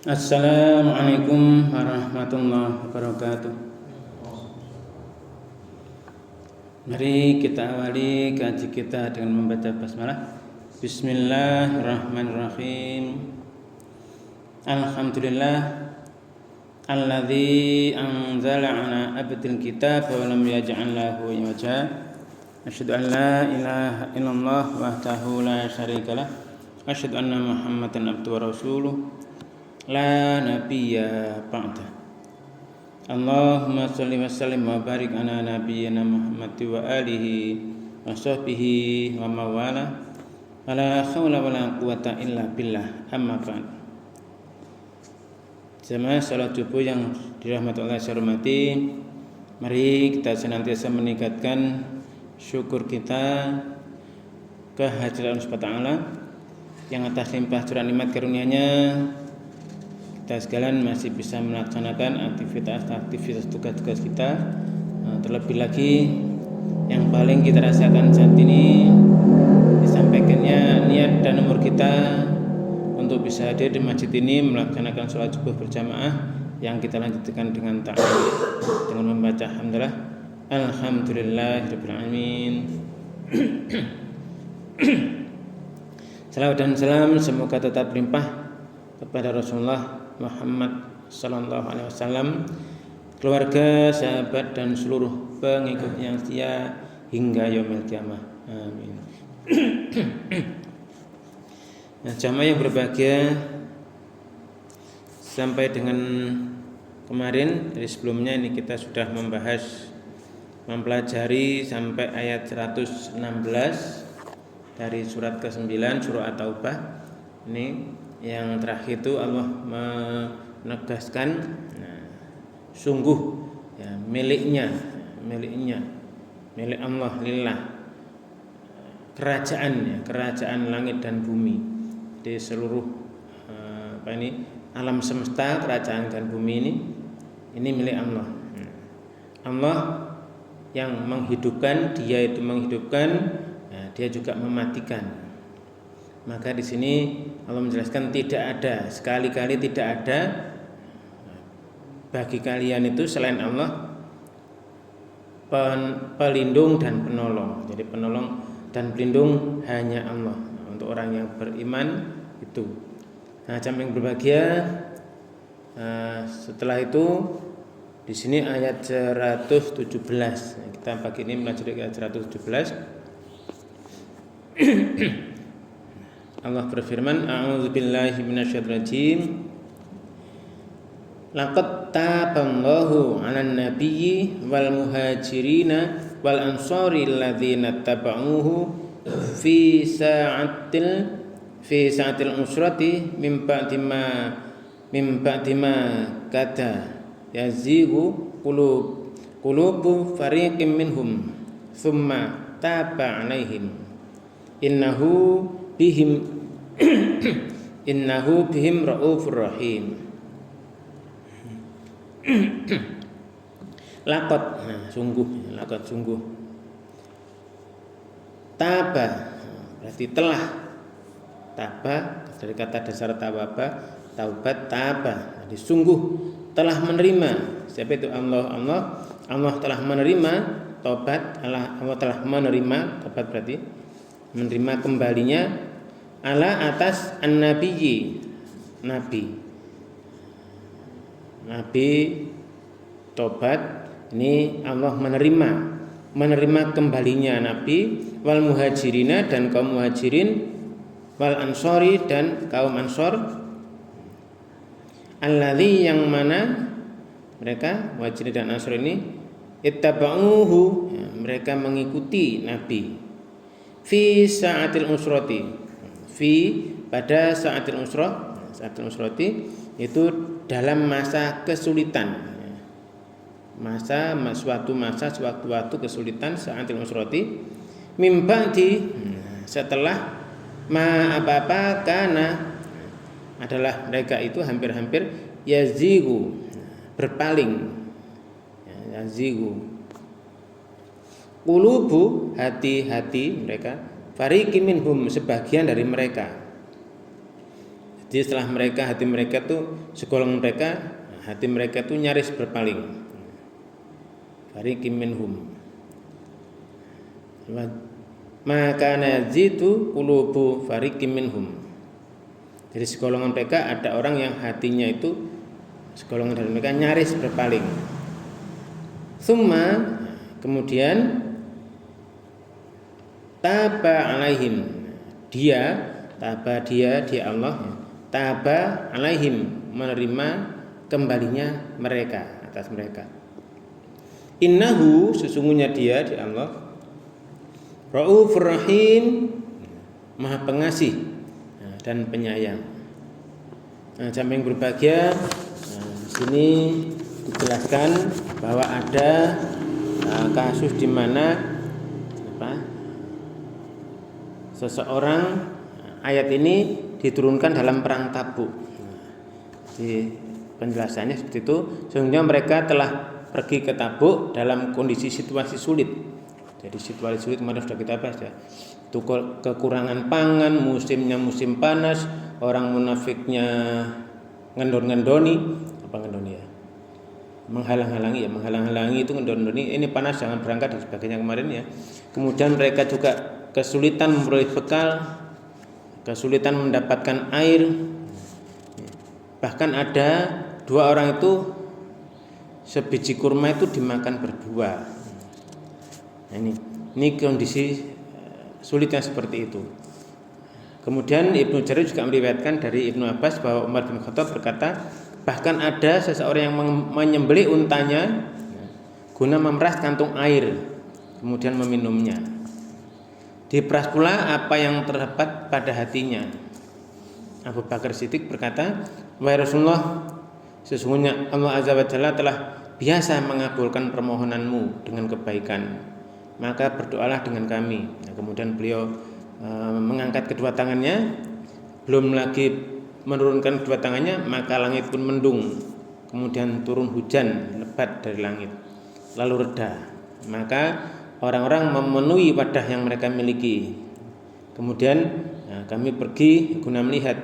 Assalamualaikum warahmatullahi wabarakatuh. Mari kita awali kaji kita dengan membaca basmalah. Bismillahirrahmanirrahim. Alhamdulillah alladzi anzala ala abdil kitab wa lam yaj'al lahu iwaja. Asyhadu an la ilaha illallah wahdahu la syarikalah. Asyhadu anna Muhammadan abduhu wa rasuluh. La nabiyya ba'da. Allahumma shalli wa sallim wa barik ala nabiyyina Muhammad wa alihi wa sahbihi wa mawala. La haula wa la quwata illa billah. Amma ba'd. Jemaah salat subuh yang dirahmati Allah hormati, mari kita senantiasa meningkatkan syukur kita kehadiran Allah Subhanahu wa taala yang atas limpah curah nikmat karunia-Nya kita sekalian masih bisa melaksanakan aktivitas tugas-tugas kita. Terlebih lagi yang paling kita rasakan saat ini disampaikannya niat dan umur kita untuk bisa hadir di masjid ini melaksanakan sholat subuh berjamaah yang kita lanjutkan dengan ta'awun dengan membaca alhamdulillahirabbil alamin. Salawat dan salam semoga tetap limpah kepada Rasulullah Muhammad sallallahu alaihi wasallam, keluarga, sahabat dan seluruh pengikut yang setia hingga yaumil qiyamah. Amin. Nah, jamaah yang berbahagia, sampai dengan kemarin dari sebelumnya ini kita sudah mempelajari sampai ayat 116 dari surat ke-9 surah At-Taubah. Ini yang terakhir itu Allah menegaskan sungguh ya, milik Allah lillah, kerajaan langit dan bumi, di seluruh alam semesta, kerajaan dan bumi ini milik Allah. Allah yang menghidupkan, dia itu menghidupkan, dia juga mematikan. Maka di sini Allah menjelaskan sekali-kali tidak ada bagi kalian itu selain Allah pelindung dan penolong. Jadi penolong dan pelindung hanya Allah untuk orang yang beriman itu. Nah, jamaah yang berbahagia, setelah itu di sini ayat 117. Kita pagi ini belajar ayat 117. Allah berfirman, a'udzubillahi minasyaitonir rajim. Laqad taballahu 'alan nabiyyi wal muhajirina wal ansari alladzina tabauhu fi sa'atil usrati min ba'di ma kata yazighu qulubu fariqin minhum thumma taba 'alaihim innahu bihim raufur rahim. Laqad, sungguh. Taba berarti telah. Taba dari kata dasar taubat, taba. Jadi sungguh telah menerima. Siapa itu? Allah telah menerima taubat. Allah telah menerima taubat berarti menerima kembalinya ala atas an-nabiyyi, nabi tobat. Ini Allah menerima kembalinya nabi, wal muhajirina dan kaum muhajirin, wal ansori dan kaum ansor, alladzi yang mana mereka muhajirin dan ansor ini ittaba'uhu, ya, mereka mengikuti nabi fi sa'atil usrati, pada sa'atil usrati itu dalam masa kesulitan, sewaktu-waktu kesulitan, sa'atil usrati mim ba'di, setelah apa kana adalah mereka itu hampir-hampir yazigu, berpaling, yazigu qulubu, hati-hati mereka, fariqim minhum, sebagian dari mereka. Jadi setelah hati mereka tuh segolongan mereka, hati mereka tuh nyaris berpaling. Fariqim minhum. Maka nazitu qulubu fariqim minhum. Jadi segolongan mereka ada orang yang hatinya itu segolongan dari mereka nyaris berpaling. Summa kemudian taba alaihim. Dia Allah taba alaihim menerima kembalinya mereka atas mereka. Innahu sesungguhnya dia Allah Raufur Rahim, Maha Pengasih dan Penyayang. Jamaah yang berbahagia, di sini dijelaskan bahwa ada kasus di mana seseorang, ayat ini diturunkan dalam perang Tabuk. Di penjelasannya seperti itu. Sehingga mereka telah pergi ke Tabuk dalam kondisi situasi sulit. Jadi situasi sulit kemarin sudah kita bahas ya. Itu kekurangan pangan, musimnya musim panas, orang munafiknya menghalang-halangi itu ngendon-ngendoni, ini panas jangan berangkat dan sebagainya kemarin ya. Kemudian mereka juga kesulitan memperoleh bekal, kesulitan mendapatkan air. Bahkan ada 2 orang itu sebiji kurma itu dimakan berdua. Nah, ini kondisi sulitnya seperti itu. Kemudian Ibnu Jarir juga meriwayatkan dari Ibnu Abbas bahwa Umar bin Khattab berkata, bahkan ada seseorang yang menyembelih untanya guna memeras kantung air, kemudian meminumnya. Diperas pula apa yang terdapat pada hatinya. Abu Bakar Siddiq berkata, wahai Rasulullah, sesungguhnya Allah Azza wa Jalla telah biasa mengabulkan permohonanmu dengan kebaikan, maka berdoalah dengan kami. Nah, kemudian beliau mengangkat kedua tangannya, belum lagi menurunkan kedua tangannya, maka langit pun mendung, kemudian turun hujan lebat dari langit, lalu reda. Maka orang-orang memenuhi wadah yang mereka miliki. Kemudian kami pergi guna melihat,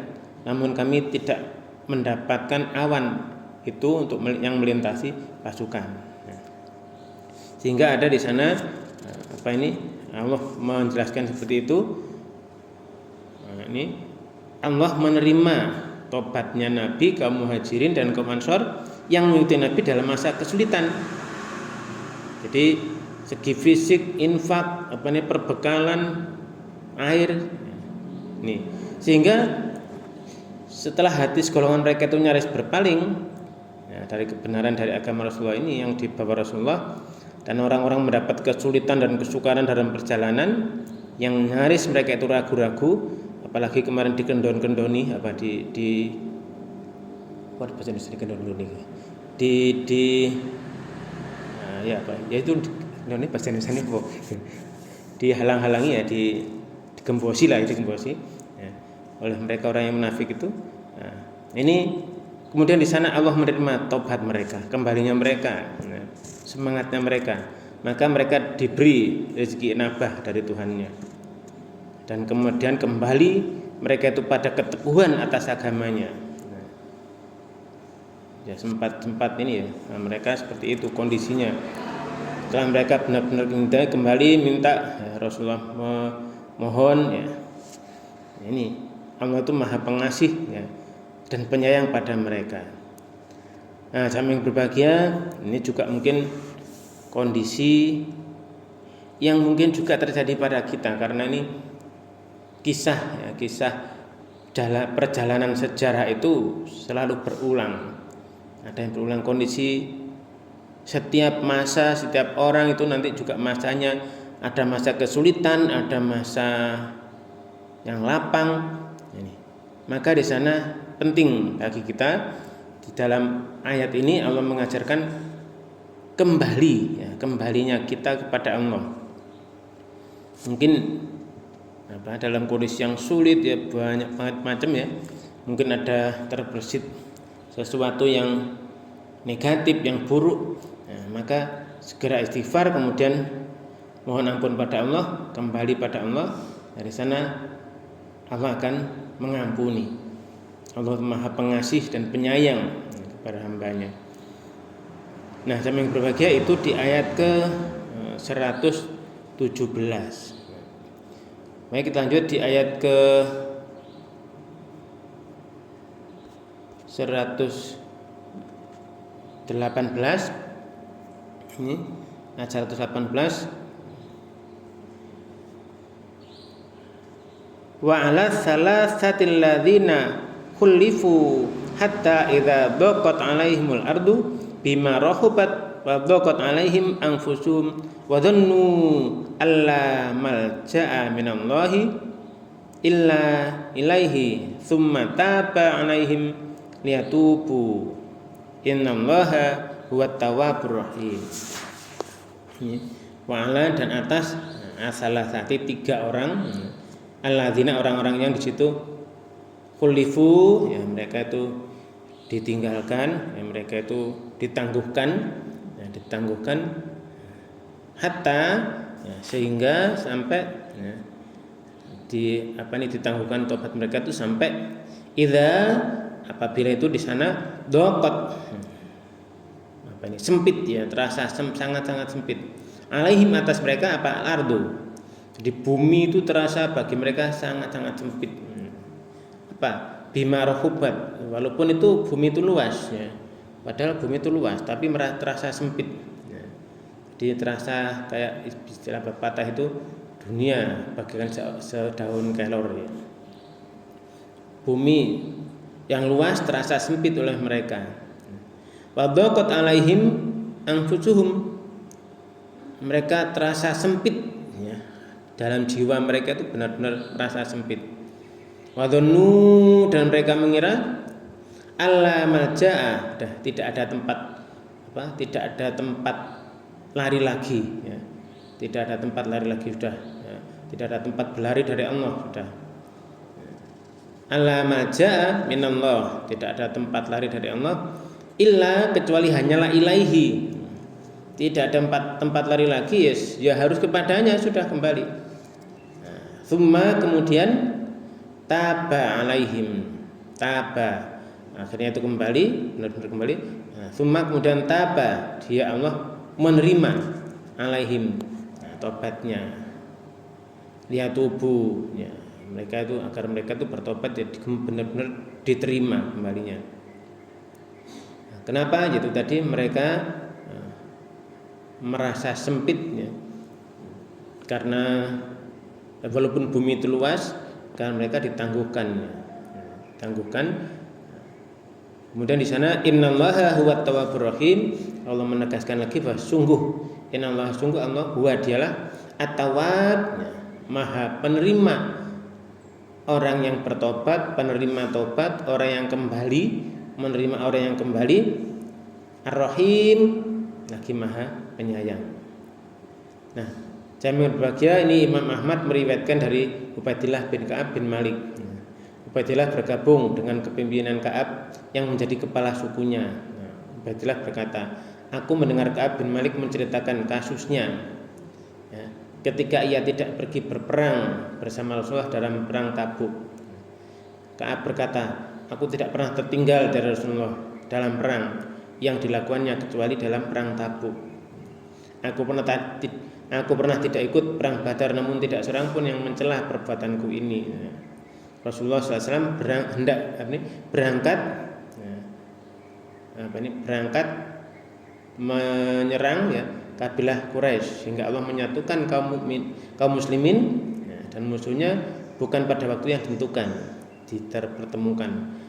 namun kami tidak mendapatkan awan itu untuk yang melintasi pasukan. Sehingga ada di sana Allah menjelaskan seperti itu. Ini Allah menerima tobatnya Nabi, kaum Muhajirin dan kaum Ansor yang mengikuti Nabi dalam masa kesulitan. Jadi segi fisik, infak, perbekalan, air. Nih, sehingga setelah hati segolongan mereka itu nyaris berpaling dari kebenaran dari agama Rasulullah ini yang dibawa Rasulullah, dan orang-orang mendapat kesulitan dan kesukaran dalam perjalanan yang nyaris mereka itu ragu-ragu, apalagi kemarin dikendon-kendoni dihalang-halangi ya, digembosi ya, oleh mereka orang yang munafik itu. Ini kemudian di sana Allah menerima taubat mereka, kembalinya mereka, semangatnya mereka, maka mereka diberi rezeki nabah dari Tuhannya, dan kemudian kembali mereka itu pada keteguhan atas agamanya. Ya sempat ini ya, mereka seperti itu kondisinya. Setelah mereka benar-benar kembali minta Rasulullah mohon ya. Ini Allah itu Maha Pengasih ya, dan penyayang pada mereka. Nah, jamaah yang berbahagia, ini juga mungkin kondisi yang mungkin juga terjadi pada kita, karena ini kisah dalam perjalanan sejarah itu selalu berulang. Ada yang berulang kondisi setiap masa, setiap orang itu nanti juga masanya, ada masa kesulitan, ada masa yang lapang. Maka di sana penting bagi kita, di dalam ayat ini Allah mengajarkan kembalinya kita kepada Allah. Mungkin dalam kondisi yang sulit ya, banyak banget macam ya. Mungkin ada terbersit sesuatu yang negatif, yang buruk. Maka segera istighfar, kemudian mohon ampun pada Allah, kembali pada Allah. Dari sana Allah akan mengampuni. Allah Maha Pengasih dan Penyayang kepada hambanya. Nah, jamaah yang berbahagia itu di ayat ke 117. Mari kita lanjut di ayat ke 118. Ini ayat 118. Wa 'ala salasatil ladzina khulifu hatta idza dhaqat 'alaihimul ardu bima rahubat wa dhaqat 'alaihim anfusuhum wa dhannu alla malja'a minallahi illa ilaihi tsumma taba 'alaihim liyatubu innallaha huwat tawwabur rahim. Wa 'ala dan atas salasati 3 orang, alladzina orang-orang yang di situ khulifu, ya mereka itu ditinggalkan, ya mereka itu ditangguhkan, hatta, ya, sehingga sampai, ya, ditangguhkan tobat mereka itu sampai apabila itu di sana dhaqat, sempit, ya terasa sangat-sangat sempit, alaihim atas mereka ardu. Jadi bumi itu terasa bagi mereka sangat-sangat sempit. Bima rahubat, walaupun itu bumi itu luas, ya. Padahal bumi itu luas, tapi terasa sempit. Ya. Jadi terasa kayak istilah pepatah itu dunia bagaikan sedaun kelor. Ya. Bumi yang luas terasa sempit oleh mereka. Wa dhaqat alaihim anfusuhum, mereka terasa sempit, ya. Dalam jiwa mereka itu benar-benar merasa sempit. Wa dhannu, dan mereka mengira alla malja'a, tidak ada tempat lari lagi, ya. Tidak ada tempat lari lagi sudah, ya. Tidak ada tempat berlari dari Allah sudah. Alla malja'a minallah, tidak ada tempat lari dari Allah illa, kecuali hanyalah ilaihi. Tidak ada tempat lari lagi, yes, ya harus kepadanya sudah kembali. Tsumma, kemudian taba alaihim, akhirnya itu kembali, benar-benar kembali. Tsumma, kemudian taba, dia Allah menerima alaihim, tobatnya, liyatubu, ya, mereka itu agar mereka itu bertobat, jadi benar-benar diterima kembalinya. Kenapa? Itu tadi mereka merasa sempit, ya. Karena walaupun bumi itu luas, kan mereka ditangguhkan, ya. Kemudian di sana innallaha huwat tawwabur rahim, Allah menegaskan lagi bahwa sungguh Allah huwa dialah at-tawwab, ya, maha penerima orang yang bertobat, penerima tobat, orang yang kembali, menerima orang yang kembali, ar-rahim, lagi maha penyayang. Nah, jamaah berbahagia, ini Imam Ahmad meriwayatkan dari Ubaidillah bin Ka'ab bin Malik. Ubaidillah bergabung dengan kepemimpinan Ka'ab yang menjadi kepala sukunya. Ubaidillah berkata, aku mendengar Ka'ab bin Malik menceritakan kasusnya, ya, ketika ia tidak pergi berperang bersama Rasulullah dalam perang Tabuk. Ka'ab berkata, aku tidak pernah tertinggal dari Rasulullah dalam perang yang dilakukannya kecuali dalam perang Tabuk. Aku pernah tidak ikut perang Badar, namun tidak seorang pun yang mencela perbuatanku ini. Rasulullah SAW berangkat menyerang, ya, kabilah Quraisy, sehingga Allah menyatukan kaum muslimin, ya, dan musuhnya bukan pada waktu yang ditentukan, dipertemukan.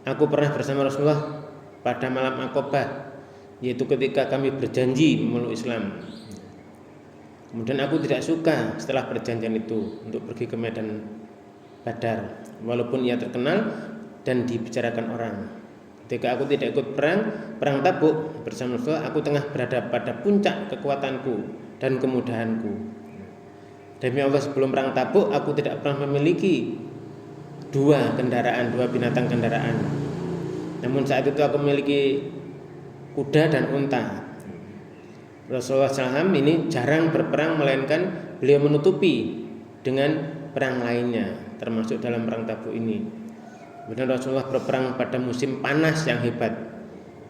Aku pernah bersama Rasulullah pada malam Aqabah, yaitu ketika kami berjanji memeluk Islam. Kemudian aku tidak suka setelah perjanjian itu untuk pergi ke medan Badar, walaupun ia terkenal dan dibicarakan orang. Ketika aku tidak ikut perang Tabuk bersama Rasulullah, aku tengah berada pada puncak kekuatanku dan kemudahanku. Demi Allah, sebelum perang Tabuk aku tidak pernah memiliki dua binatang kendaraan. Namun saat itu aku memiliki kuda dan unta. Rasulullah SAW ini jarang berperang, melainkan beliau menutupi dengan perang lainnya, termasuk dalam perang Tabuk ini. Kemudian Rasulullah berperang pada musim panas yang hebat.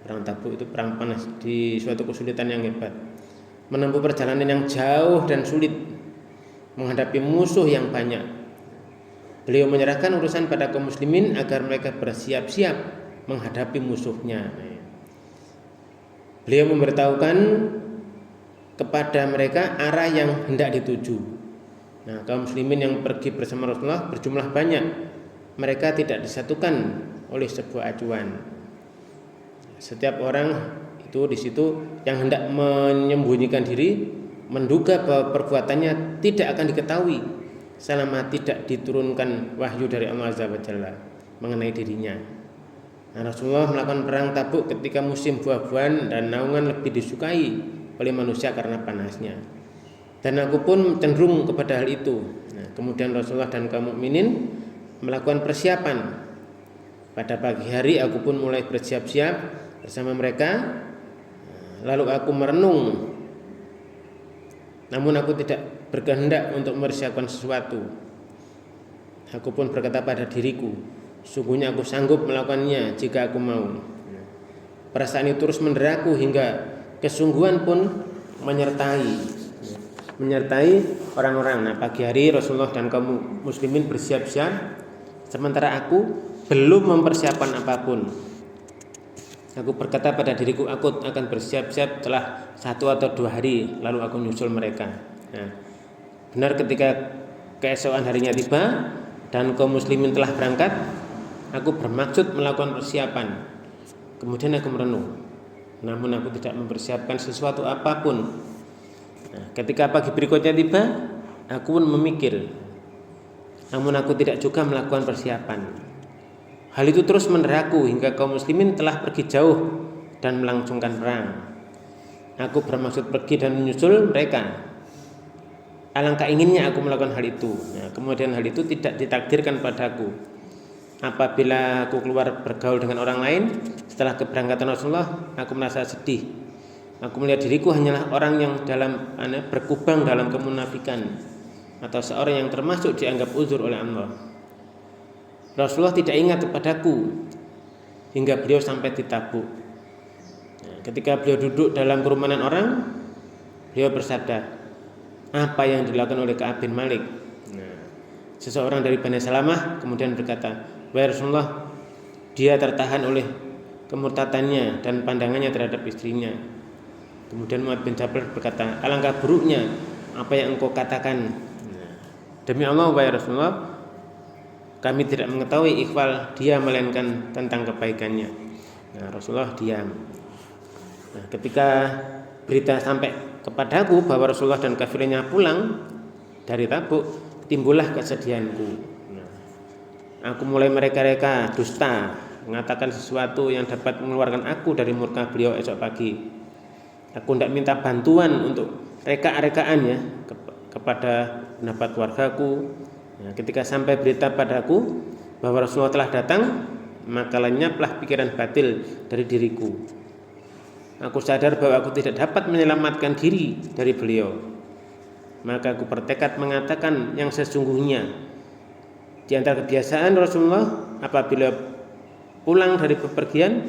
Perang Tabuk itu perang panas di suatu kesulitan yang hebat. Menempuh perjalanan yang jauh dan sulit, menghadapi musuh yang banyak. Beliau menyerahkan urusan pada kaum muslimin agar mereka bersiap-siap menghadapi musuhnya. Beliau memberitahukan kepada mereka arah yang hendak dituju. Nah, kaum muslimin yang pergi bersama Rasulullah berjumlah banyak. Mereka tidak disatukan oleh sebuah acuan. Setiap orang itu di situ yang hendak menyembunyikan diri, menduga bahwa perbuatannya tidak akan diketahui selama tidak diturunkan wahyu dari Allah Azza wa Jalla mengenai dirinya. Nah, Rasulullah melakukan perang Tabuk ketika musim buah-buahan dan naungan lebih disukai oleh manusia karena panasnya. Dan aku pun cenderung kepada hal itu. Nah, kemudian Rasulullah dan kaum mukminin melakukan persiapan. Pada pagi hari aku pun mulai bersiap-siap bersama mereka. Lalu aku merenung. Namun aku tidak berkehendak untuk mempersiapkan sesuatu. Aku pun berkata pada diriku, sungguhnya aku sanggup melakukannya jika aku mau. Perasaan itu terus menderaku hingga kesungguhan pun menyertai orang-orang. Nah, pagi hari Rasulullah dan kaum muslimin bersiap-siap, sementara aku belum mempersiapkan apapun. Aku berkata pada diriku, aku akan bersiap-siap setelah 1 atau 2 hari, lalu aku nyusul mereka. Nah, benar ketika keesokan harinya tiba dan kaum muslimin telah berangkat, aku bermaksud melakukan persiapan. Kemudian aku merenung, namun aku tidak mempersiapkan sesuatu apapun. Nah, ketika pagi berikutnya tiba, aku pun memikir, namun aku tidak juga melakukan persiapan. Hal itu terus menderaku hingga kaum muslimin telah pergi jauh dan melangsungkan perang. Aku bermaksud pergi dan menyusul mereka. Alangkah inginnya aku melakukan hal itu. Nah, kemudian hal itu tidak ditakdirkan padaku. Apabila aku keluar bergaul dengan orang lain setelah keberangkatan Rasulullah, aku merasa sedih. Aku melihat diriku hanyalah orang yang berkubang dalam kemunafikan, atau seorang yang termasuk dianggap uzur oleh Allah. Rasulullah tidak ingat kepadaku hingga beliau sampai di Tabuk. Nah, ketika beliau duduk dalam kerumunan orang, beliau bersabda, apa yang dilakukan oleh Ka'ab bin Malik? Nah, seseorang dari Bani Salamah kemudian berkata, wahai Rasulullah, dia tertahan oleh kemurtadannya dan pandangannya terhadap istrinya. Kemudian Mu'adz bin Jabal berkata, alangkah buruknya apa yang engkau katakan. Nah, demi Allah, wahai Rasulullah, kami tidak mengetahui ikhwal dia melainkan tentang kebaikannya. Nah, Rasulullah diam. Nah, ketika berita sampai kepadaku bahwa Rasulullah dan kafirnya pulang dari Tabuk, timbullah kesedihanku. Nah, aku mulai mereka-reka dusta, mengatakan sesuatu yang dapat mengeluarkan aku dari murka beliau esok pagi. Aku tidak minta bantuan untuk reka-rekaan ya kepada pendapat keluargaku. Nah, ketika sampai berita padaku bahwa Rasulullah telah datang, maka lenyaplah pikiran batil dari diriku. Aku sadar bahwa aku tidak dapat menyelamatkan diri dari beliau. Maka aku bertekad mengatakan yang sesungguhnya. Di antara kebiasaan Rasulullah, apabila pulang dari bepergian,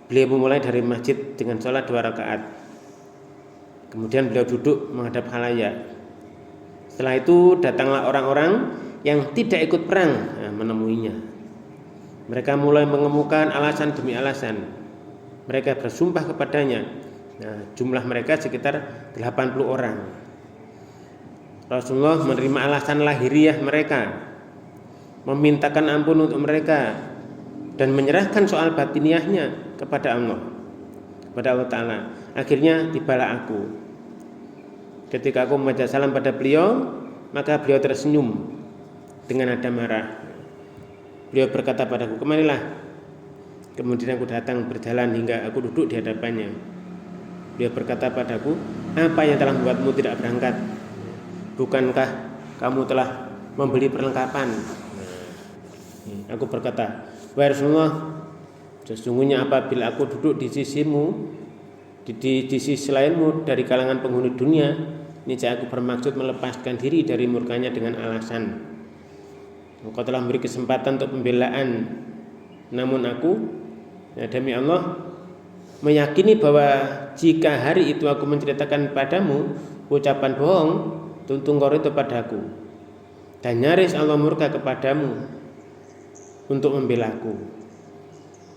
beliau memulai dari masjid dengan sholat 2 rakaat. Kemudian beliau duduk menghadap khalayak. Setelah itu datanglah orang-orang yang tidak ikut perang menemuinya. Mereka mulai mengemukakan alasan demi alasan. Mereka bersumpah kepadanya. Nah, jumlah mereka sekitar 80 orang. Rasulullah menerima alasan lahiriah mereka, memintakan ampun untuk mereka, dan menyerahkan soal batiniahnya kepada Allah Ta'ala. Akhirnya tibalah aku. Ketika aku membaca salam pada beliau, maka beliau tersenyum dengan nada marah. Beliau berkata padaku, kemarilah. Kemudian aku datang berjalan hingga aku duduk di hadapannya. Beliau berkata padaku, apa yang telah membuatmu tidak berangkat? Bukankah kamu telah membeli perlengkapan? Aku berkata, wahai Rasulullah, sesungguhnya apabila aku duduk di sisimu, di sisi lainmu dari kalangan penghuni dunia, niscaya aku bermaksud melepaskan diri dari murkanya dengan alasan engkau telah memberi kesempatan untuk pembelaan Namun aku demi Allah meyakini bahwa jika hari itu aku menceritakan padamu ucapan bohong tuntungkor itu padaku, dan nyaris Allah murka kepadamu untuk membelaku.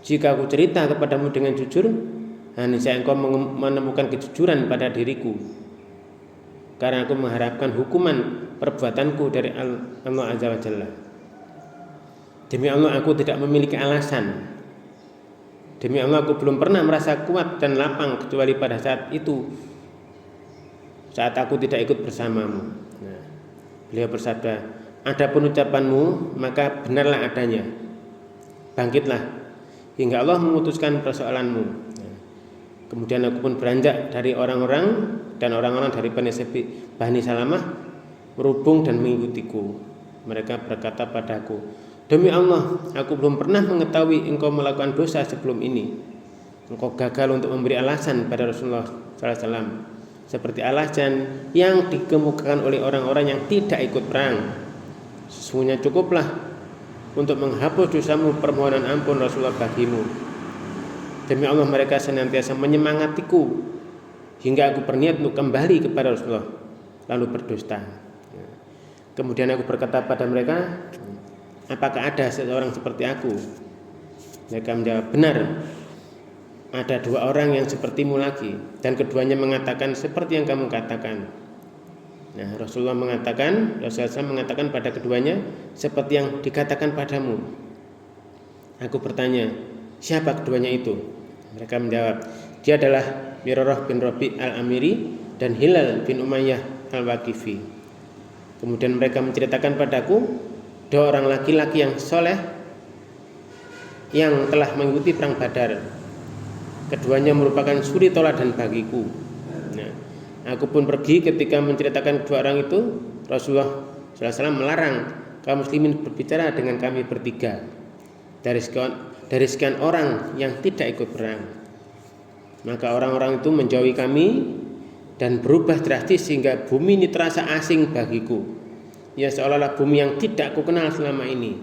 Jika aku cerita kepadamu dengan jujur, niscaya engkau menemukan kejujuran pada diriku, karena aku mengharapkan hukuman perbuatanku dari Allah Azza wa Jalla. Demi Allah aku tidak memiliki alasan. Demi Allah aku belum pernah merasa kuat dan lapang kecuali pada saat itu, saat aku tidak ikut bersamamu. Beliau bersabda, adapun ucapanmu maka benarlah adanya, bangkitlah hingga Allah memutuskan persoalanmu. Kemudian aku pun beranjak dari orang-orang dan orang-orang dari Bani Salamah merubung dan mengikutiku. Mereka berkata padaku, demi Allah, aku belum pernah mengetahui engkau melakukan dosa sebelum ini. Engkau gagal untuk memberi alasan pada Rasulullah SAW, seperti alasan yang dikemukakan oleh orang-orang yang tidak ikut perang. Sesungguhnya cukuplah untuk menghapus dosamu permohonan ampun Rasulullah bagimu. Demi Allah mereka senantiasa menyemangatiku hingga aku berniat untuk kembali kepada Rasulullah lalu berdusta. Kemudian aku berkata pada mereka, apakah ada seseorang seperti aku? Mereka menjawab, benar, ada dua orang yang sepertimu lagi, dan keduanya mengatakan seperti yang kamu katakan. Rasulullah mengatakan pada keduanya seperti yang dikatakan padamu. Aku bertanya, siapa keduanya itu? Mereka menjawab, dia adalah Mirarah bin Rabi' al-Amiri dan Hilal bin Umayyah al-Waqifi. Kemudian mereka menceritakan padaku dua orang laki-laki yang soleh yang telah mengikuti perang Badar. Keduanya merupakan suri toladan bagiku. Aku pun pergi. Ketika menceritakan kedua orang itu, Rasulullah SAW melarang kaum muslimin berbicara dengan kami bertiga dari sekian orang yang tidak ikut perang. Maka orang-orang itu menjauhi kami dan berubah drastis sehingga bumi ini terasa asing bagiku. Ya seolah-olah bumi yang tidak aku kenal selama ini.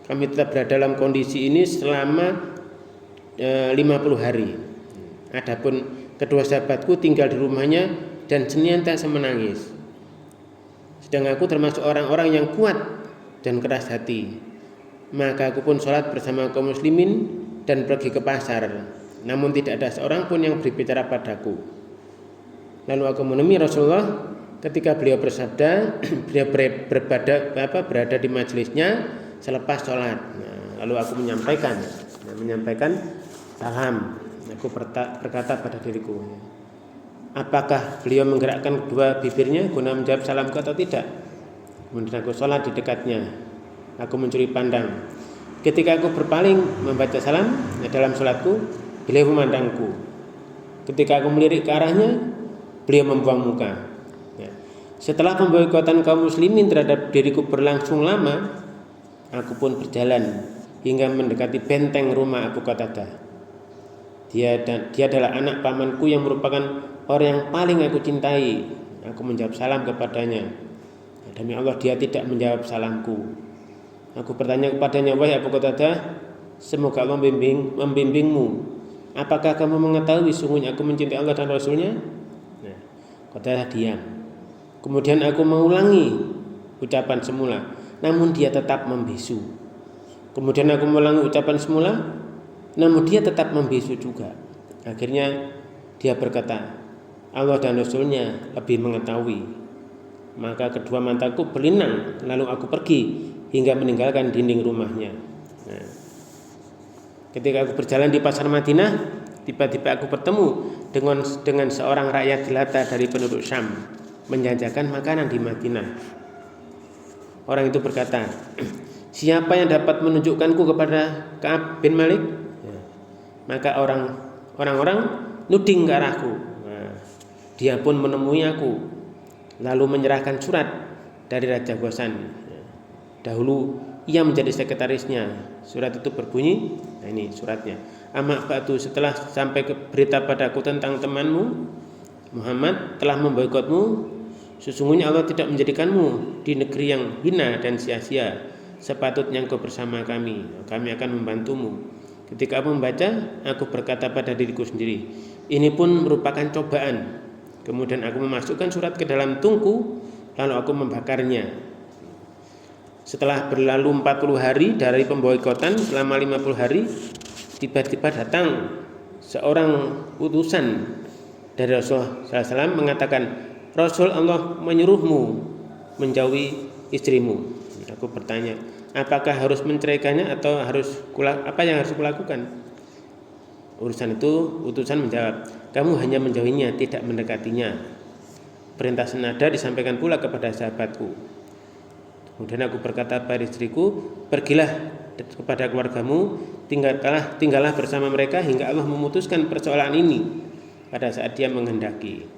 Kami tetap berada dalam kondisi ini selama 50 hari. Adapun kedua sahabatku tinggal di rumahnya dan senantiasa menangis. Sedang aku termasuk orang-orang yang kuat dan keras hati. Maka aku pun sholat bersama kaum muslimin dan pergi ke pasar. Namun tidak ada seorang pun yang berbicara padaku. Lalu aku menemui Rasulullah ketika beliau bersabda, beliau berada di majelisnya selepas sholat. Lalu aku menyampaikan salam. Aku berkata pada diriku, apakah beliau menggerakkan kedua bibirnya guna menjawab salamku atau tidak? Kemudian aku sholat di dekatnya. Aku mencuri pandang. Ketika aku berpaling membaca salam dalam sholatku, beliau memandangku. Ketika aku melirik ke arahnya, beliau membuang muka. Setelah pemboikotan kaum muslimin terhadap diriku berlangsung lama, aku pun berjalan hingga mendekati benteng rumah Abu Qatadah. Dia adalah anak pamanku yang merupakan orang yang paling aku cintai. Aku menjawab salam kepadanya. Demi Allah dia tidak menjawab salamku. Aku bertanya kepadanya, wahai Abu Qatadah, semoga Allah membimbingmu. Apakah kamu mengetahui sungguhnya aku mencintai Allah dan Rasulnya? Qatadah diam. Kemudian aku mengulangi ucapan semula, namun dia tetap membisu. Kemudian aku mengulangi ucapan semula, namun dia tetap membisu juga. Akhirnya dia berkata, Allah dan Rasulnya lebih mengetahui. Maka kedua mataku berlinang, lalu aku pergi hingga meninggalkan dinding rumahnya. Ketika aku berjalan di pasar Madinah, tiba-tiba aku bertemu dengan seorang rakyat jelata dari penduduk Syam menjajakan makanan di Madinah. Orang itu berkata, siapa yang dapat menunjukkanku kepada Ka'ab bin Malik? Maka orang-orang nuding ke arahku. Dia pun menemui aku, lalu menyerahkan surat dari Raja Ghassan. Dahulu ia menjadi sekretarisnya. Surat itu berbunyi, ini suratnya. Amma ba'du, setelah sampai ke berita padaku tentang temanmu Muhammad telah memboikotmu, sesungguhnya Allah tidak menjadikanmu di negeri yang hina dan sia-sia, sepatutnya engkau bersama kami akan membantumu. Ketika aku membaca, aku berkata pada diriku sendiri, ini pun merupakan cobaan. Kemudian aku memasukkan surat ke dalam tungku, lalu aku membakarnya. Setelah berlalu 40 hari dari pemboikotan, selama 50 hari, tiba-tiba datang seorang utusan dari Rasulullah SAW mengatakan, Rasul Allah menyuruhmu menjauhi istrimu. Aku bertanya, apakah harus menceraikannya atau apa yang harus kulakukan? Urusan itu utusan menjawab, kamu hanya menjauhinya, tidak mendekatinya. Perintah senada disampaikan pula kepada sahabatku. Kemudian aku berkata pada istriku, pergilah kepada keluargamu, tinggallah bersama mereka hingga Allah memutuskan persoalan ini pada saat dia menghendaki.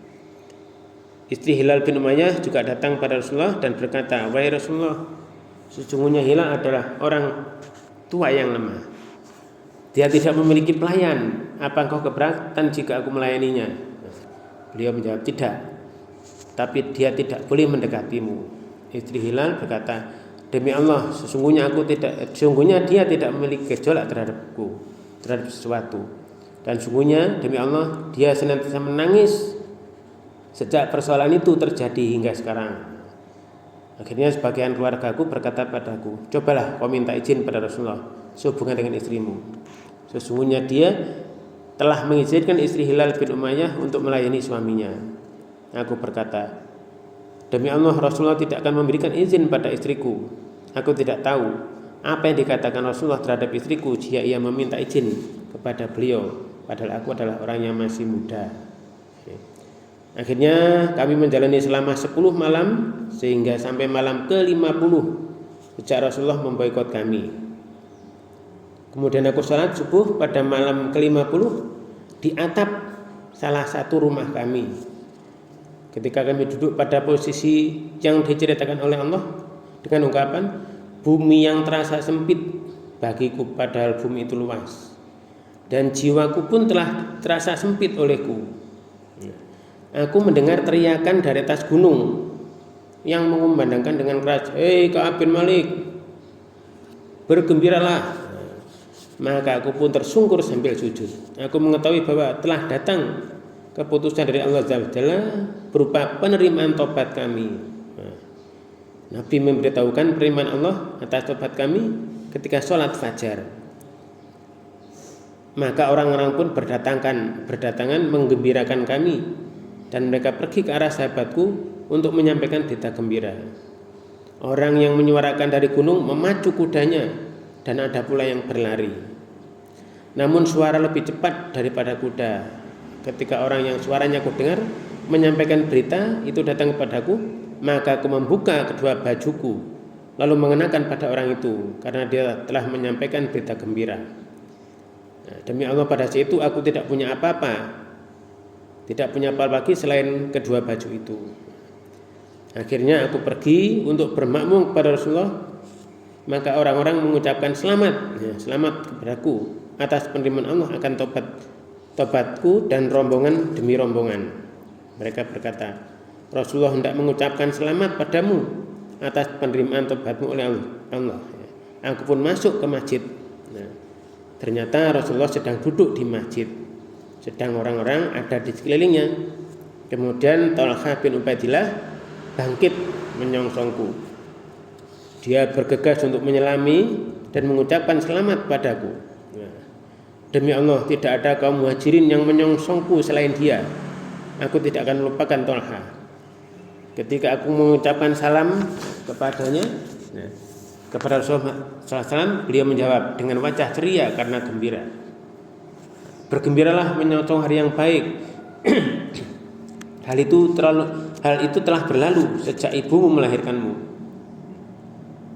Istri Hilal bin Umayyah juga datang pada Rasulullah dan berkata, wahai Rasulullah, sesungguhnya Hilal adalah orang tua yang lemah. Dia tidak memiliki pelayan. Apa engkau keberatan jika aku melayaninya? Beliau menjawab, tidak. Tapi dia tidak boleh mendekatimu. Istri Hilal berkata, demi Allah, sesungguhnya dia tidak memiliki gejolak terhadapku, terhadap sesuatu. Dan sungguhnya demi Allah, dia senantiasa menangis sejak persoalan itu terjadi hingga sekarang. Akhirnya sebagian keluargaku berkata padaku, cobalah kau minta izin pada Rasulullah sehubungan dengan istrimu. Sesungguhnya dia telah mengizinkan istri Hilal bin Umayyah untuk melayani suaminya. Aku berkata, demi Allah, Rasulullah tidak akan memberikan izin pada istriku. Aku tidak tahu apa yang dikatakan Rasulullah terhadap istriku jika ia meminta izin kepada beliau, padahal aku adalah orang yang masih muda. Akhirnya kami menjalani selama 10 malam sehingga sampai malam ke-50 sejak Rasulullah memboikot kami. Kemudian aku sholat subuh pada malam ke-50 di atap salah satu rumah kami. Ketika kami duduk pada posisi yang diceritakan oleh Allah dengan ungkapan, bumi yang terasa sempit bagiku padahal bumi itu luas, dan jiwaku pun telah terasa sempit olehku. Aku mendengar teriakan dari atas gunung yang mengumandangkan dengan keras, hei Ka'ab bin Malik, bergembiralah. Maka aku pun tersungkur sambil sujud. Aku mengetahui bahwa telah datang keputusan dari Allah Azza wa Jalla berupa penerimaan tobat kami. Nabi memberitahukan penerimaan Allah atas tobat kami ketika sholat fajar. Maka orang-orang pun berdatangan menggembirakan kami, dan mereka pergi ke arah sahabatku untuk menyampaikan berita gembira. Orang yang menyuarakan dari gunung memacu kudanya, dan ada pula yang berlari. Namun suara lebih cepat daripada kuda. Ketika orang yang suaranya aku dengar menyampaikan berita itu datang kepadaku, maka aku membuka kedua bajuku lalu mengenakan pada orang itu karena dia telah menyampaikan berita gembira. Demi Allah, pada saat itu aku tidak punya apa-apa. Tidak punya apa lagi selain kedua baju itu. Akhirnya aku pergi untuk bermakmum kepada Rasulullah. Maka orang-orang mengucapkan selamat kepadaku atas penerimaan Allah akan tobatku dan rombongan demi rombongan. Mereka berkata, Rasulullah hendak mengucapkan selamat padamu atas penerimaan tobatmu oleh Allah. Aku pun masuk ke masjid. Ternyata Rasulullah sedang duduk di masjid, sedang orang-orang ada di sekelilingnya. Kemudian Talha bin Ubaidillah bangkit menyongsongku. Dia bergegas untuk menyelami dan mengucapkan selamat padaku. Demi Allah, tidak ada kaum muhajirin yang menyongsongku selain dia. Aku tidak akan melupakan Talha. Ketika aku mengucapkan salam kepadanya, kepada Rasulullah SAW, beliau menjawab dengan wajah ceria karena gembira. Bergembiralah menyongsong hari yang baik. Hal itu telah berlalu sejak ibumu melahirkanmu.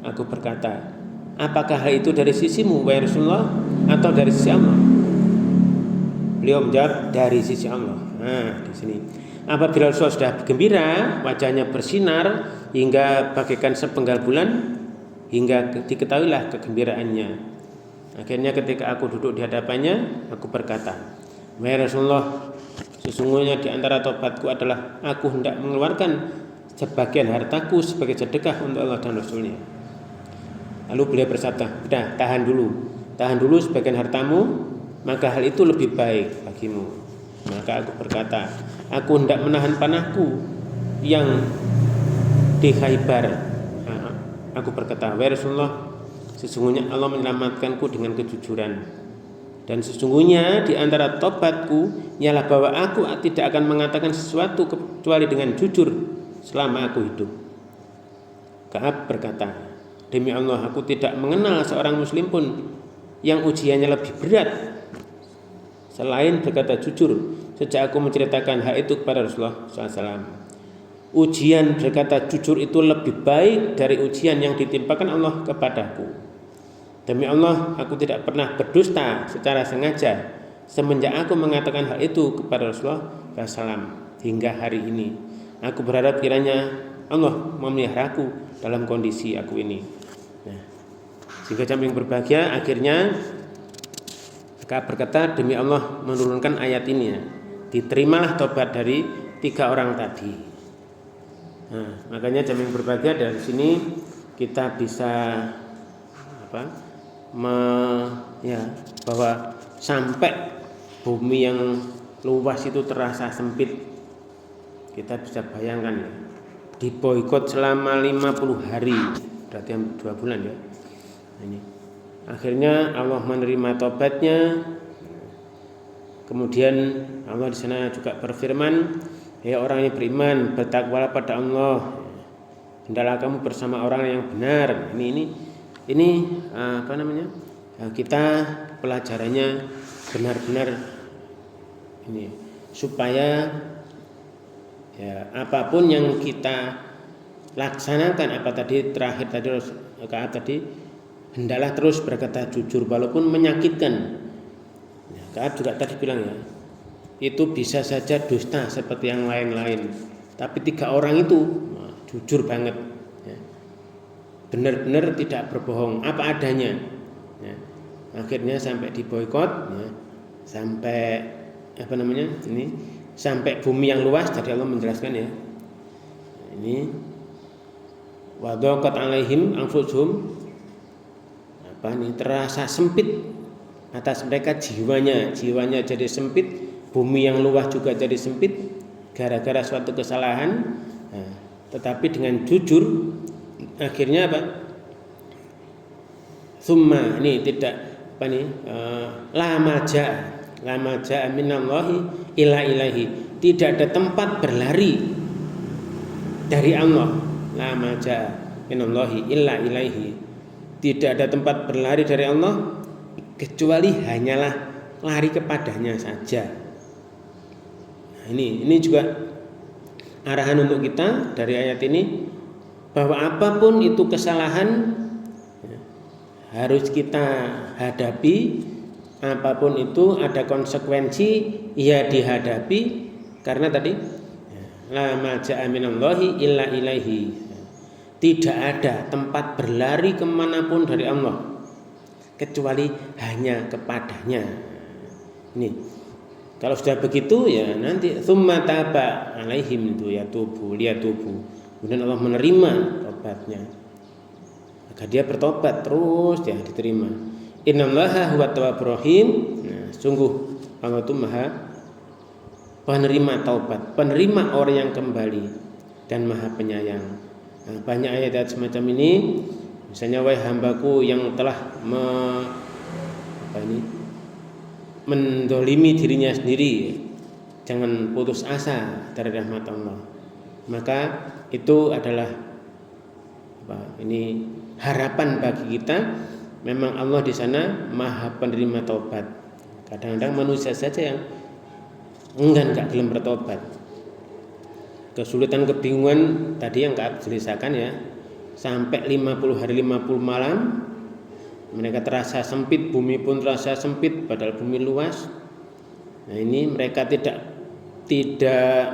Aku berkata, apakah hal itu dari sisimu, wahai Rasulullah, atau dari sisi Allah? Beliau menjawab, dari sisi Allah. Di sini. Apabila Rasulullah sudah gembira, wajahnya bersinar hingga bagaikan sepenggal bulan, hingga diketahuilah kegembiraannya. Akhirnya ketika aku duduk di hadapannya, aku berkata, wahai Rasulullah, sesungguhnya di antara tobatku adalah aku hendak mengeluarkan sebagian hartaku sebagai sedekah untuk Allah dan Rasulnya. Lalu beliau bersabda, "Sudah, tahan dulu sebagian hartamu, maka hal itu lebih baik bagimu." Maka aku berkata, "Aku hendak menahan panahku yang di Khaybar." Aku berkata, "Wahai Rasulullah, sesungguhnya Allah menyelamatkanku dengan kejujuran, dan sesungguhnya di antara tobatku ialah bahwa aku tidak akan mengatakan sesuatu kecuali dengan jujur selama aku hidup." Ka'ab berkata, "Demi Allah, aku tidak mengenal seorang muslim pun yang ujiannya lebih berat selain berkata jujur sejak aku menceritakan hal itu kepada Rasulullah SAW. Ujian berkata jujur itu lebih baik dari ujian yang ditimpakan Allah kepadaku. Demi Allah, aku tidak pernah berdusta secara sengaja semenjak aku mengatakan hal itu kepada Rasulullah SAW hingga hari ini. Aku berharap kiranya Allah memeliharaku dalam kondisi aku ini." Nah, sehingga jamaah yang berbahagia, akhirnya Ka'ab berkata, "Demi Allah menurunkan ayat ini ya. Diterimalah tobat dari 3 orang tadi." Nah, makanya jamaah yang berbahagia, dari sini kita bisa bahwa sampai bumi yang luas itu terasa sempit, kita bisa bayangkan ya, diboikot selama 50 hari, berarti 2 bulan ya. Ini akhirnya Allah menerima tobatnya. Kemudian Allah di sana juga berfirman, "Hei orang yang beriman, bertakwalah pada Allah, hendaklah kamu bersama orang yang benar." Ini kita pelajarannya benar-benar ini, supaya ya, apapun yang kita laksanakan, terakhir tadi hendaklah terus berkata jujur walaupun menyakitkan. Ka'ab juga tadi bilang ya, itu bisa saja dusta seperti yang lain-lain, tapi 3 orang itu jujur banget ya. Benar-benar tidak berbohong, apa adanya ya. Akhirnya sampai diboikot ya, sampai sampai bumi yang luas. Tadi Allah menjelaskan ya, ini wadaqat alaihim anfusuhum, terasa sempit atas mereka jiwanya jadi sempit, bumi yang luas juga jadi sempit gara-gara suatu kesalahan. Nah, tetapi dengan jujur akhirnya summa ini tidak lama ja'a minallahi ila ilahi, tidak ada tempat berlari dari Allah. Lama ja'a minallahi illa ilaihi, tidak ada tempat berlari dari Allah kecuali hanyalah lari kepadanya saja. Nah, ini juga arahan untuk kita dari ayat ini, bahwa apapun itu kesalahan harus kita hadapi, apapun itu ada konsekuensi ya dihadapi, karena tadi la malja'a minallahi illa ilaihi, tidak ada tempat berlari kemanapun dari Allah kecuali hanya kepadanya. Ini kalau sudah begitu ya nanti tsumma taba alaihim itu liyatubu, kemudian Allah menerima tobatnya, maka dia bertobat terus ya diterima. Innallaha huwat tawwabur rahim. Nah, sungguh Allah itu Maha penerima taubat, penerima orang yang kembali, dan Maha penyayang. Nah, banyak ayat semacam ini. Misalnya, wahai hambaku yang telah mendolimi dirinya sendiri, jangan putus asa dari rahmat Allah. Maka itu adalah harapan bagi kita. Memang Allah di sana Maha penerima taubat. Kadang-kadang manusia saja yang enggak gelem bertobat. Kesulitan, kebingungan tadi yang Ka'ab jelaskan ya, sampai 50 hari 50 malam mereka terasa sempit, bumi pun terasa sempit padahal bumi luas. Nah, ini mereka tidak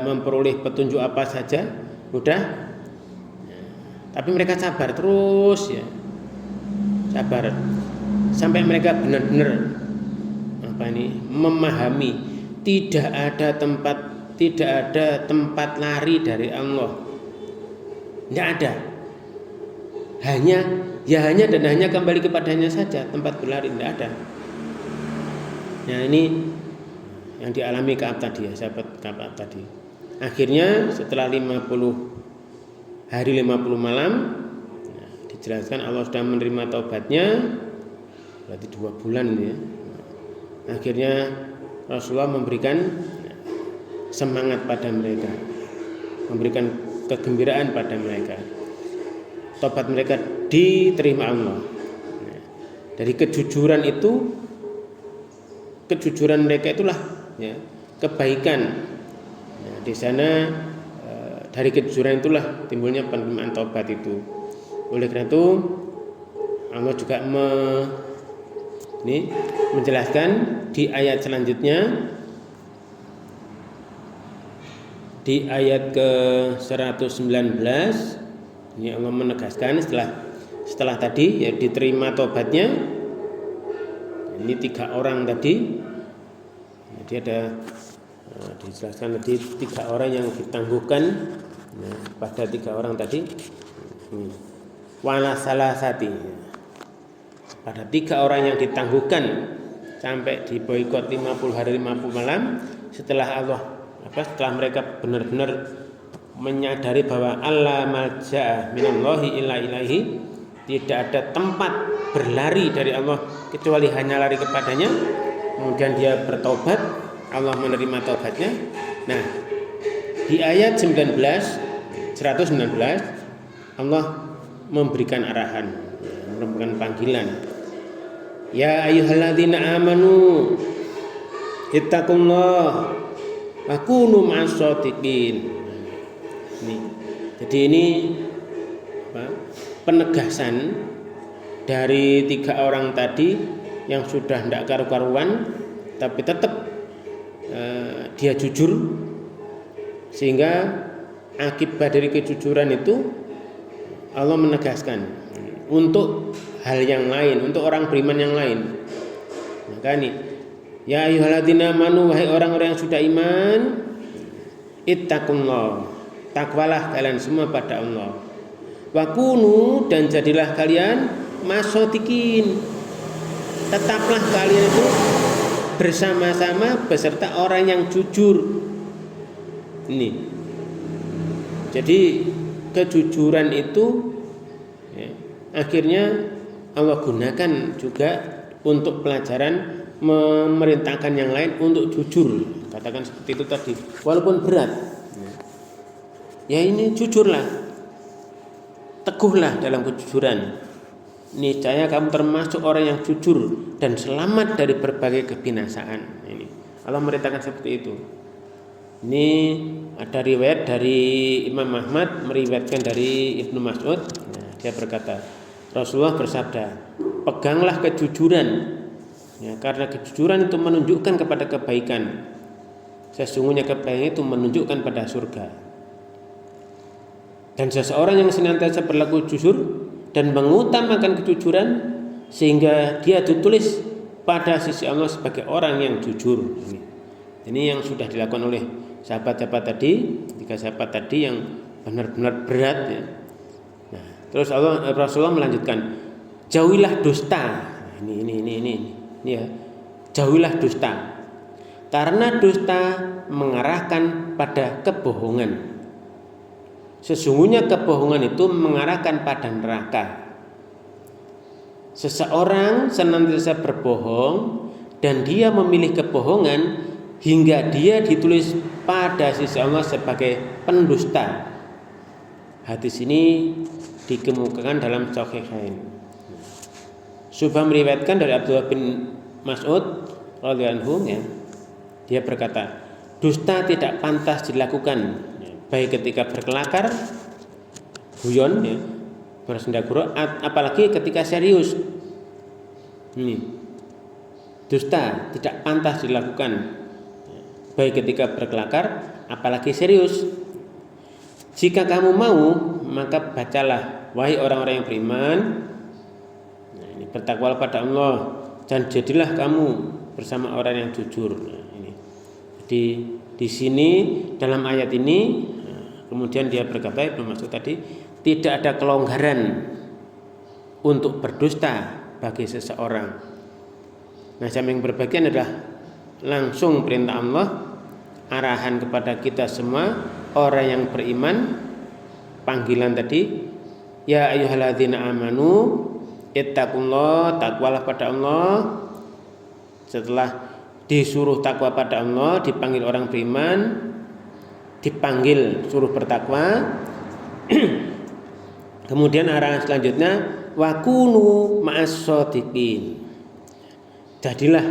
memperoleh petunjuk apa saja, udah. Tapi mereka sabar terus ya. Sabar sampai mereka benar-benar memahami tidak ada tempat lari dari Allah. Tidak ada. Hanya Ya hanya dan hanya kembali kepadanya saja, tempat berlari tidak ada. Nah ini yang dialami Ka'ab tadi ya, sahabat Ka'ab tadi. Akhirnya setelah 50 hari 50 malam, dijelaskan Allah sudah menerima taubatnya, berarti 2 bulan ini ya. Akhirnya Rasulullah memberikan semangat pada mereka, memberikan kegembiraan pada mereka. Tobat mereka diterima Allah. Dari kejujuran itu, kejujuran mereka itulah ya, kebaikan. Nah, di sana dari kejujuran itulah timbulnya penerimaan tobat itu. Oleh karena itu Allah juga menjelaskan di ayat selanjutnya, di ayat ke-119 ini Allah menegaskan setelah tadi ya diterima tobatnya. Ini 3 orang tadi. Jadi ada dijelaskan tadi 3 orang yang ditangguhkan. Nah, pada 3 orang tadi wala salasati. Pada 3 orang yang ditangguhkan sampai diboikot 50 hari 50 malam setelah setelah mereka benar-benar menyadari bahwa Allah malja'a minallahi illa ilaihi, tidak ada tempat berlari dari Allah kecuali hanya lari kepadanya. Kemudian dia bertobat, Allah menerima taubatnya. Nah, di ayat 119 Allah memberikan arahan, memberikan panggilan. Ya ayyuhalladzina amanu ittaqullah wa kunu ma'as-shadiqin. Jadi ini penegasan dari 3 orang tadi yang sudah tidak karu-karuan tapi tetap dia jujur, sehingga akibat dari kejujuran itu Allah menegaskan untuk hal yang lain, untuk orang beriman yang lain. Maka ini ya ayyuhalladzina amanu, wahai orang-orang yang sudah iman, ittaqullah, takwalah kalian semua pada Allah. Wa kunu, dan jadilah kalian masodikin, tetaplah kalian itu bersama-sama beserta orang yang jujur. Ini jadi kejujuran itu ya, akhirnya Allah gunakan juga untuk pelajaran, memerintahkan yang lain untuk jujur. Katakan seperti itu tadi, walaupun berat ya ini jujurlah, teguhlah dalam kejujuran. Niscaya kamu termasuk orang yang jujur dan selamat dari berbagai kebinasaan. Ini Allah merintahkan seperti itu. Ini ada riwayat dari Imam Ahmad meriwayatkan dari Ibnu Mas'ud. Nah, dia berkata, Rasulullah bersabda, peganglah kejujuran ya, karena kejujuran itu menunjukkan kepada kebaikan. Sesungguhnya kebaikan itu menunjukkan pada surga. Dan seseorang yang senantiasa berlaku jujur dan mengutamakan kejujuran, sehingga dia ditulis pada sisi Allah sebagai orang yang jujur. Ini yang sudah dilakukan oleh sahabat-sahabat tadi, 3 sahabat tadi yang benar-benar berat ya. Nah, terus Rasulullah melanjutkan, jauhilah dusta. Ini ya. Jauhilah dusta. Karena dusta mengarahkan pada kebohongan. Sesungguhnya kebohongan itu mengarahkan pada neraka. Seseorang senantiasa berbohong dan dia memilih kebohongan hingga dia ditulis pada sisi Allah sebagai pendusta. Hadis ini dikemukakan dalam Sahihain. Syu'bah meriwayatkan dari Abdullah bin Mas'ud radhiyallahu anhu ya. Dia berkata, dusta tidak pantas dilakukan, baik ketika berkelakar, guyon ya, bersendaguro, apalagi ketika serius. Ini dusta tidak pantas dilakukan, baik ketika berkelakar, apalagi serius. Jika kamu mau, maka bacalah, wahai orang-orang yang beriman, nah, ini bertakwalah pada Allah dan jadilah kamu bersama orang yang jujur. Nah, ini. Jadi di sini dalam ayat ini kemudian dia berkata, Ibnu Mas'ud tadi, tidak ada kelonggaran untuk berdusta bagi seseorang. Nah, jamaah yang berbahagia adalah langsung perintah Allah, arahan kepada kita semua orang yang beriman, panggilan tadi, ya ayyuhalladzina amanu ittaqullah, takwalah pada Allah. Setelah disuruh takwa pada Allah, dipanggil orang beriman, dipanggil suruh bertakwa. Kemudian arahan selanjutnya, wa kunu ma'as-shadiqin. Jadilah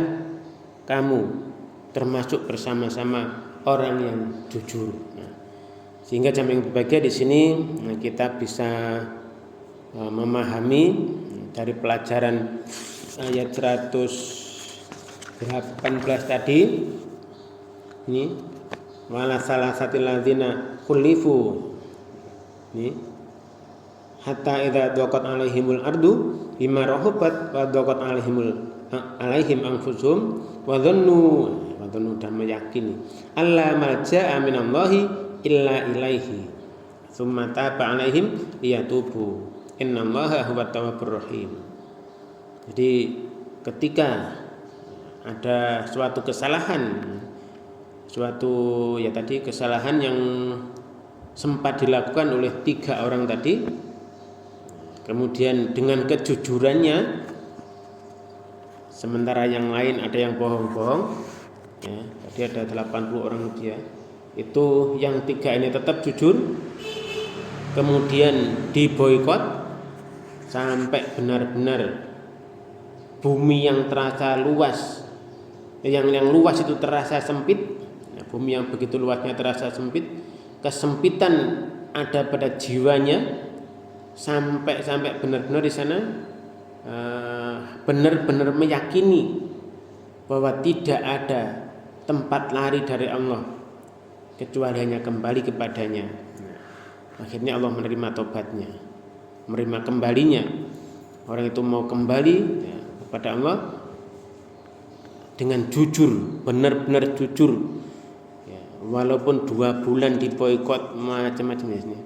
kamu termasuk bersama-sama orang yang jujur. Nah, sehingga jamaah yang berbahagia di sini kita bisa memahami dari pelajaran ayat 118 tadi ini, wala salasatil ladzina khulifu ini, hatta idza daqat alaihimul ardu bima rahabat wa daqat alaihim anfusuhum wa dhannu dan meyakini alla malja'a minallahi illa ilaihi tsumma taba alaihim liyatubu innallaha huwat tawwabur rahim. Jadi ketika ada suatu kesalahan, kesalahan yang sempat dilakukan oleh 3 orang tadi, kemudian dengan kejujurannya, sementara yang lain ada yang bohong-bohong, ya, tadi ada 80 orang dia, itu yang 3 ini tetap jujur, kemudian diboikot sampai benar-benar bumi yang terasa luas, yang luas itu terasa sempit, ya, bumi yang begitu luasnya terasa sempit, kesempitan ada pada jiwanya, sampai benar-benar di sana benar-benar meyakini bahwa tidak ada tempat lari dari Allah kecuali hanya kembali kepadanya. Akhirnya Allah menerima tobatnya, menerima kembalinya. Orang itu mau kembali, ya, kepada Allah dengan jujur, benar-benar jujur, ya, walaupun 2 bulan diboikot macam-macam ya.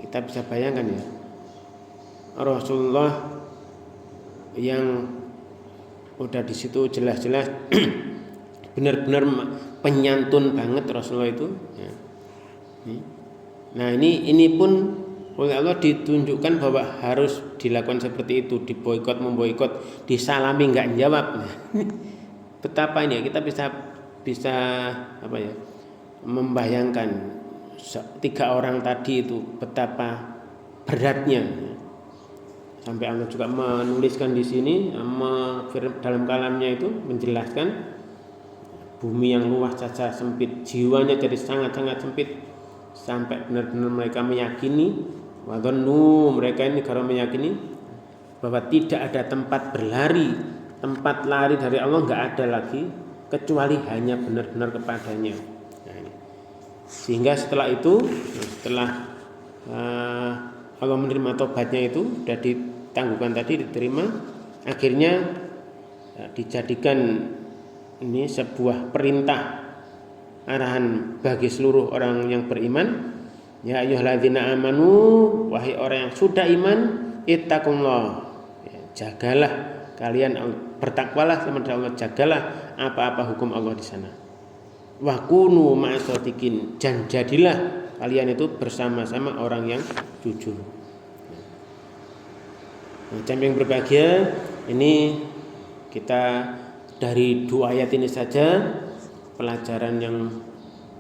Kita bisa bayangkan ya, Rasulullah yang udah di situ jelas-jelas benar-benar penyantun banget Rasulullah itu, ya. Nah ini pun oleh Allah ditunjukkan bahwa harus dilakukan seperti itu, diboikot, memboikot, disalami nggak jawab. Betapa ini ya, kita bisa apa ya, membayangkan 3 orang tadi itu betapa beratnya. Sampai Allah juga menuliskan di sini dalam kalamnya itu menjelaskan bumi yang luas saja sempit, jiwanya jadi sangat-sangat sempit, sampai benar-benar mereka meyakini, wadhannu, mereka ini kalau meyakini bahwa tidak ada tempat berlari, tempat lari dari Allah nggak ada lagi kecuali hanya benar-benar kepadanya. Nah, ini. Sehingga setelah itu, setelah Allah menerima tobatnya itu, sudah ditangguhkan tadi, diterima, akhirnya dijadikan ini sebuah perintah, arahan bagi seluruh orang yang beriman, ya ayyuhalladzina amanu, wahai orang yang sudah iman, ittaqullah, ya, jagalah kalian, bertakwalah kepada Allah, jagalah apa-apa hukum Allah di sana. Wa kunu ma'as-shadiqin, dan jadilah kalian itu bersama-sama orang yang jujur. Nah, yang berbahagia, ini kita dari 2 ayat ini saja pelajaran yang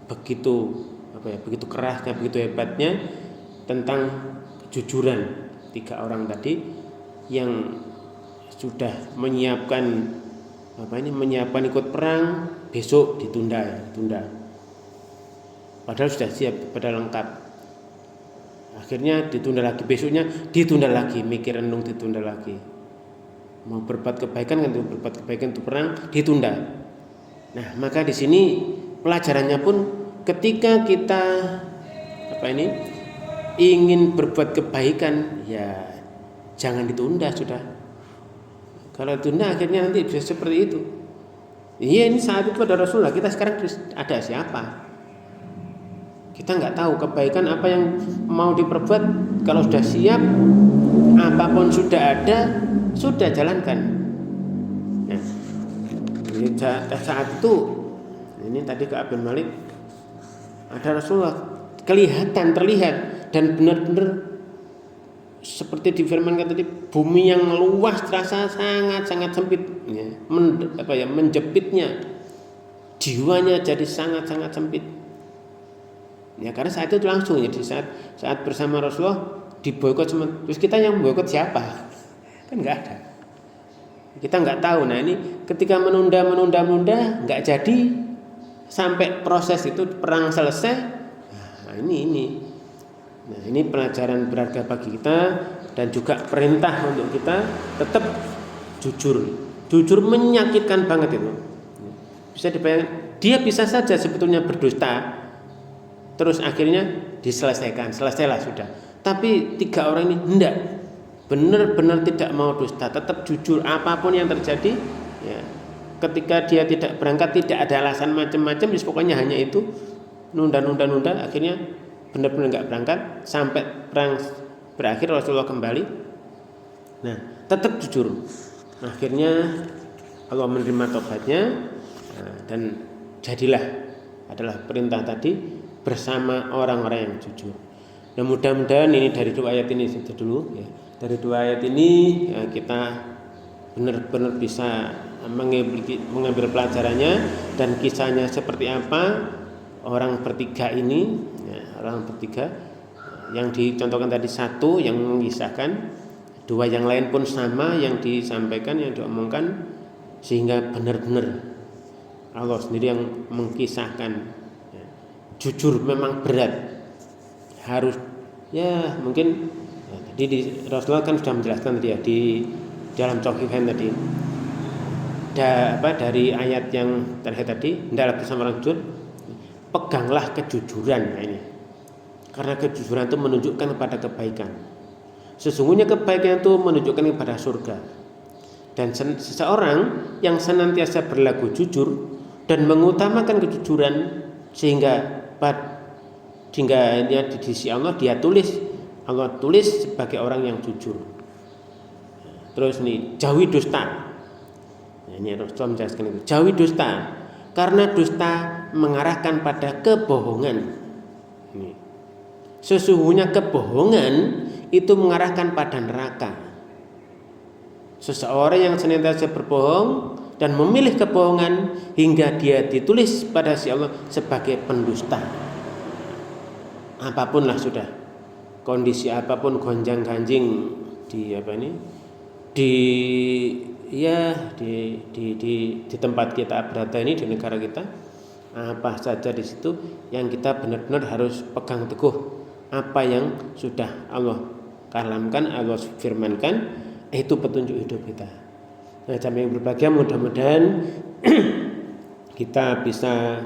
begitu begitu kerasnya, begitu hebatnya tentang kejujuran 3 orang tadi yang sudah menyiapkan ikut perang, besok ditunda. Padahal sudah siap, padahal lengkap. Akhirnya ditunda lagi, besoknya ditunda lagi, mikir renung ditunda lagi. Mau berbuat kebaikan untuk perang ditunda. Nah, maka di sini pelajarannya pun ketika kita ingin berbuat kebaikan, ya jangan ditunda sudah. Kalau ditunda akhirnya nanti bisa seperti itu. Iya, ini saat itu ada Rasulullah, kita sekarang ada siapa? Kita nggak tahu kebaikan apa yang mau diperbuat. Kalau sudah siap, apa apapun sudah ada, sudah jalankan. Nah, saat itu ini tadi ke Abdul Malik ada Rasulullah terlihat dan benar-benar seperti difirmankan tadi, bumi yang luas terasa sangat-sangat sempit, ya, menjepitnya, jiwanya jadi sangat-sangat sempit. Ya karena saat itu langsung, jadi saat bersama Rasulullah diboikot semua. Terus kita yang boikot siapa? Kan nggak ada. Kita nggak tahu. Nah ini ketika menunda nggak jadi sampai proses itu perang selesai. Nah ini. Nah ini pelajaran berharga bagi kita dan juga perintah untuk kita tetap jujur menyakitkan banget itu. Bisa dibayangkan, dia bisa saja sebetulnya berdusta, terus akhirnya selesailah sudah. Tapi 3 orang ini enggak, benar-benar tidak mau dusta, tetap jujur apapun yang terjadi. Ya, ketika dia tidak berangkat tidak ada alasan macam-macam, pokoknya hanya itu nunda, akhirnya benar-benar enggak berangkat sampai perang berakhir, Rasulullah kembali. Nah, tetap jujur. Akhirnya Allah menerima tobatnya, dan jadilah adalah perintah tadi bersama orang-orang yang jujur. Nah, mudah-mudahan ini dari 2 ayat ini saja dulu ya. Dari 2 ayat ini ya, kita benar-benar bisa mengambil pelajarannya dan kisahnya seperti apa orang bertiga ini ya, orang bertiga yang dicontohkan tadi, 1 yang mengisahkan, 2 yang lain pun sama yang disampaikan, yang diomongkan, sehingga benar-benar Allah sendiri yang mengkisahkan ya. Jujur memang berat, harus ya mungkin ya, tadi di Rasulullah kan sudah menjelaskan tadi ya, di dalam Sahihain tadi dari ayat yang terakhir tadi, hendaklah bersama orang jujur, peganglah kejujuran. Nah ini karena kejujuran itu menunjukkan kepada kebaikan, sesungguhnya kebaikan itu menunjukkan kepada surga. Dan seseorang yang senantiasa berlaku jujur dan mengutamakan kejujuran sehingga dia di sisi Allah Allah tulis sebagai orang yang jujur. Terus nih, jauhi dusta. Nah, ini Rasulullah menjelaskan itu, jauhi dusta karena dusta mengarahkan pada kebohongan. Ini. Sesungguhnya kebohongan itu mengarahkan pada neraka. Seseorang yang senantiasa berbohong dan memilih kebohongan hingga dia ditulis pada si Allah sebagai pendusta. Apapun lah sudah, kondisi apapun, gonjang-ganjing di tempat kita berada ini, di negara kita, apa saja di situ yang kita benar-benar harus pegang teguh apa yang sudah Allah kalamkan, Allah firmankan, itu petunjuk hidup kita. Nah, jamaah yang berbahagia, mudah-mudahan kita bisa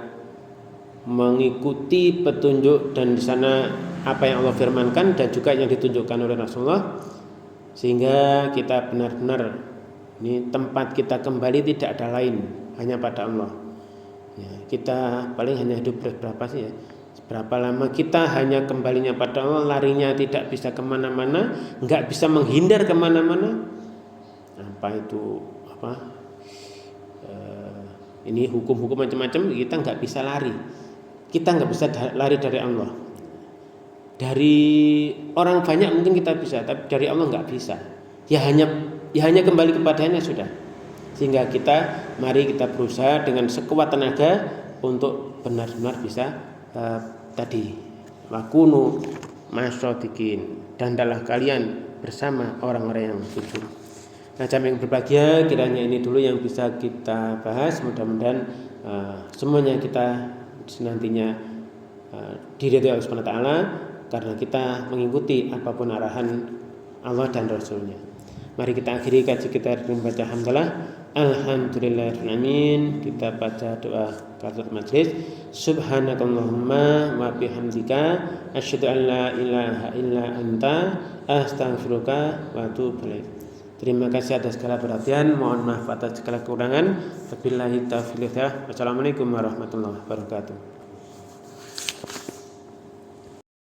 mengikuti petunjuk dan di sana apa yang Allah firmankan dan juga yang ditunjukkan oleh Rasulullah, sehingga kita benar-benar ini tempat kita kembali tidak ada lain, hanya pada Allah. Ya, kita paling hanya hidup berapa sih ya? Berapa lama kita hanya kembalinya pada Allah, larinya tidak bisa kemana-mana, nggak bisa menghindar kemana-mana. Apa itu ini hukum-hukum macam-macam, kita nggak bisa lari. Kita nggak bisa lari dari Allah. Dari orang banyak mungkin kita bisa, tapi dari Allah nggak bisa. Ya hanya kembali kepadanya sudah. Sehingga mari kita berusaha dengan sekuat tenaga untuk benar-benar bisa tadi wakunu masyadiqin, dan adalah kalian bersama orang-orang yang jujur. Nah, jamaah yang berbahagia, kiranya ini dulu yang bisa kita bahas. Mudah-mudahan semuanya kita nantinya diridhoi Allah Subhanahu wa taala karena kita mengikuti apapun arahan Allah dan Rasulnya. Mari kita akhiri kaji kita dengan baca hamdalah. Alhamdulillahirrahmanirrahim. Kita baca doa kafaratul majlis. Subhanakallahumma wa bihamdika asyhadu an la ilaha illa anta astaghfiruka wa atubu ilaik. Terima kasih atas segala perhatian. Mohon maaf atas segala kekurangan. Wabillahi taufiq. Wassalamualaikum warahmatullahi wabarakatuh.